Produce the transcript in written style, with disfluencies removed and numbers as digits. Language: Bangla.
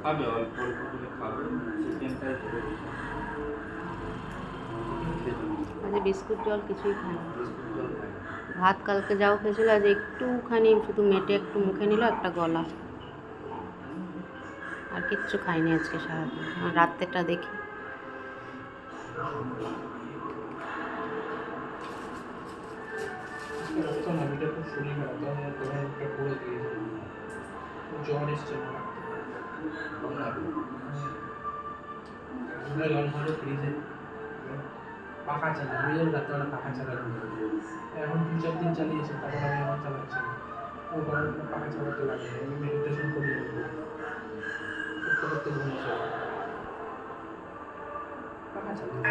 খাবে, অল্প অল্প করে খাবে, চিকেনটাই ধরে আজ বিস্কুট জল কিছুই খায় না। বিস্কুট জল খায় না। ভাত কালকে যাও খেয়েছিল, আজ একটুখানি শুধু মেটে একটু মুখে নিল, একটা গলা, আর কিচ্ছু খাইনি আজকে সারাদিন। আর রাত্রেটা দেখি আমি খুব শরীর খারাপ, তোমার একটা করে দিয়েছে, জ্বর এসছে জল ভালো ফ্রিজে পাখা চালা, আমি যেন রাত্রেবেলা পাখা চালানো, এখন 2-4 দিন চালিয়েছে, তারপর আমি আমার চালাচ্ছি না। ও গরম পাখা চালাতে লাগে, আমি মেডিটেশন করি, করতে করতে ঘুমিয়েছে পাখা চালাতে।